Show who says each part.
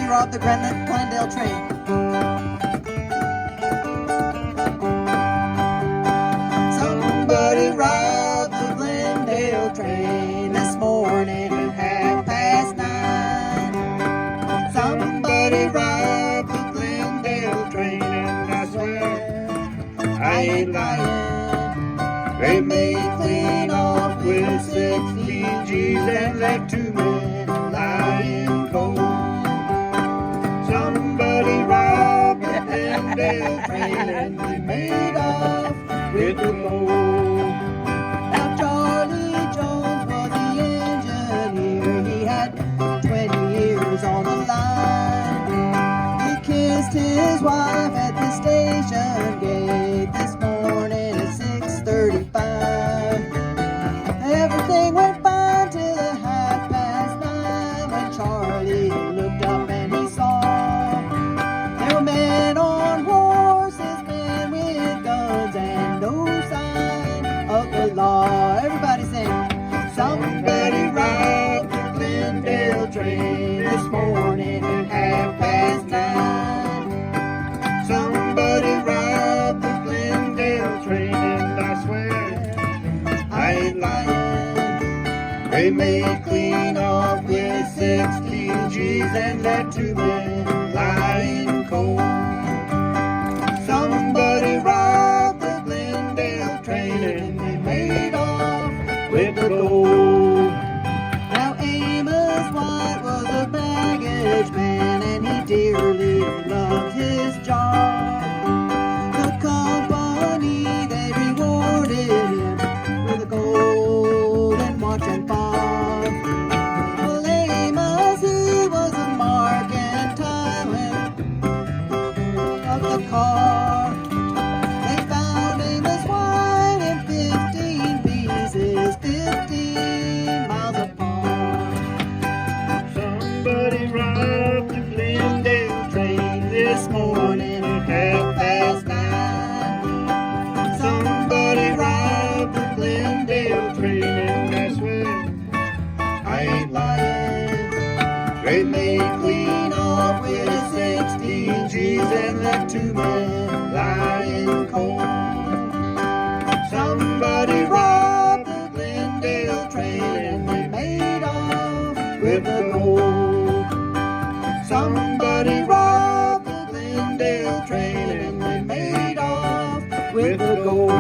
Speaker 1: Somebody robbed the Glendale Train. Somebody robbed the Glendale Train this morning at 9:30. Somebody robbed the Glendale Train, and I swear I ain't lying. They made clean off with 16 G's and left 2 men lying cold. Somebody robbed the Glendale Train and they made off with the gold. Now Charlie Jones was the engineer. He had 20 years on the line. He kissed his wife at the station gate this morning at 6:35. Everything went fine till 9:30 when Charlie looked up and he saw there were men on horses, men with guns, and no sign of the law. Everybody sing. Somebody robbed the Glendale Train this morning at 9:30. Somebody robbed the Glendale Train, and I swear I ain't lying. They made clean off with 16 G's and left 2 men lying cold. Somebody robbed the Glendale Train and they made off with the gold. Now Amos White was a baggage man and he dearly loved his job. The company, they rewarded him with a golden watch and fob. Well, Amos, he was a mark and time of the car. They found Amos White in 15 pieces, 15 miles apart. Somebody robbed the Glendale Train this morning at 9:30. Somebody robbed the Glendale Train, and I swear I ain't lying. They made clean off with 16 G's and left 2 men lying cold. Somebody robbed the Glendale Train and they made off with the gold. Somebody robbed the Glendale Train and they made off with the gold.